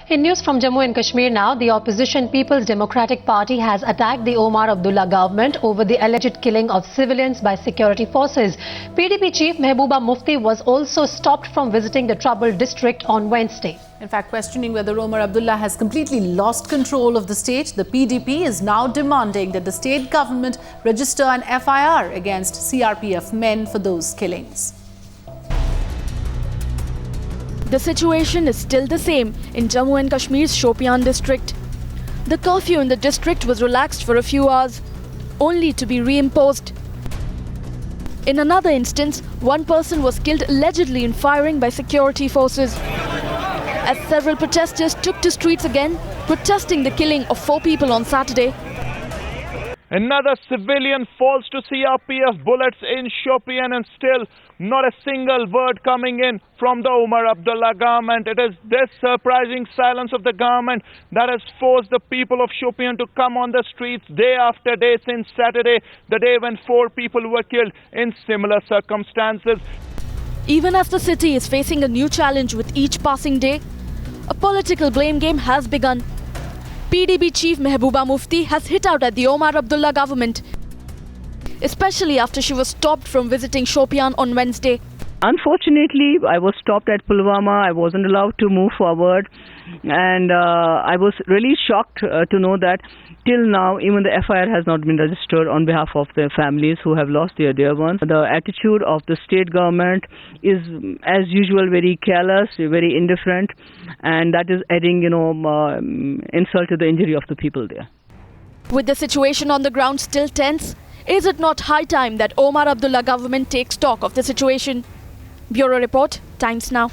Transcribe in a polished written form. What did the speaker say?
In news from Jammu and Kashmir now, the opposition People's Democratic Party has attacked the Omar Abdullah government over the alleged killing of civilians by security forces. PDP chief Mehbooba Mufti was also stopped from visiting the troubled district on Wednesday. In fact, questioning whether Omar Abdullah has completely lost control of the state, the PDP is now demanding that the state government register an FIR against CRPF men for those killings. The situation is still the same in Jammu and Kashmir's Shopian district. The curfew in the district was relaxed for a few hours, only to be reimposed. In another instance, one person was killed allegedly in firing by security forces. As several protesters took to streets again, protesting the killing of 4 people on Saturday. Another civilian falls to CRPF bullets in Shopian, and still not a single word coming in from the Omar Abdullah government. It is this surprising silence of the government that has forced the people of Shopian to come on the streets day after day since Saturday, the day when 4 people were killed in similar circumstances. Even as the city is facing a new challenge with each passing day, a political blame game has begun. PDP chief Mehbooba Mufti has hit out at the Omar Abdullah government, especially after she was stopped from visiting Shopian on Wednesday. Unfortunately, I was stopped at Pulwama. I wasn't allowed to move forward, and I was really shocked to know that till now, even the FIR has not been registered on behalf of the families who have lost their dear ones. The attitude of the state government is, as usual, very careless, very indifferent, and that is adding, insult to the injury of the people there. With the situation on the ground still tense, is it not high time that Omar Abdullah government takes stock of the situation? Bureau Report, Times Now.